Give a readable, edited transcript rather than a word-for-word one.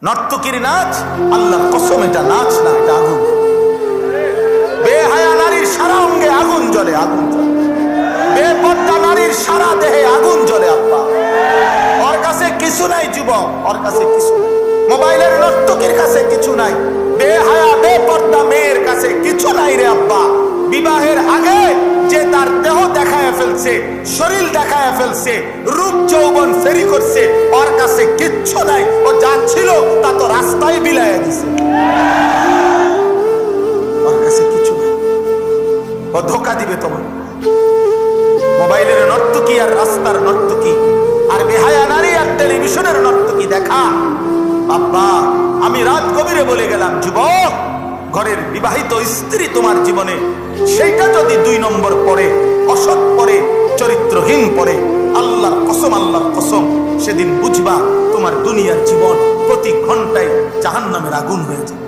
নর্তকীর নাচ, আল্লাহর কসম এটা নাচ না, এটা আগুন। বেহায়া নারীর সারা অঙ্গে আগুন জ্বলে, আগুন জ্বলে। বেপর্দা নারীর সারা দেহে আগুন জ্বলে। আব্বা, ওর কাছে কিছু নাই যুবক, ওর কাছে কিছু নাই। মোবাইলের নর্তকীর কাছে কিছু নাই। বেহায়া বেপর্দা মেয়ের কাছে কিছু নাই রে আব্বা। বিবাহের আগে যে তার দেহ দেখায় ফেলছে, শরীর দেখায় ফেলছে, রূপ যৌবন ফেরি করছে, ওর কাছে কিচ্ছু নাই। ও যা ছিল তা তো রাস্তায় বিলাইয়া দিছে, ওর কাছে কিছু নাই। ও ধোকা দিবে তোমার। মোবাইলের নর্তকী আর রাস্তার নর্তকী আর বেহায়া নারী আর টেলিভিশনের নর্তকী দেখা। আব্বা, আমি রাত গভীরে বলে গেলাম, যুবক, ঘরের বিবাহিত স্ত্রী তোমার জীবনে সেইটা যদি 2 নম্বর পড়ে, অসৎ পড়ে, চরিত্রহীন পড়ে, আল্লাহর কসম, সেদিন বুঝবা তোমার দুনিয়ার জীবন প্রতি ঘন্টায় জাহান্নামের আগুন হয়ে যাবে।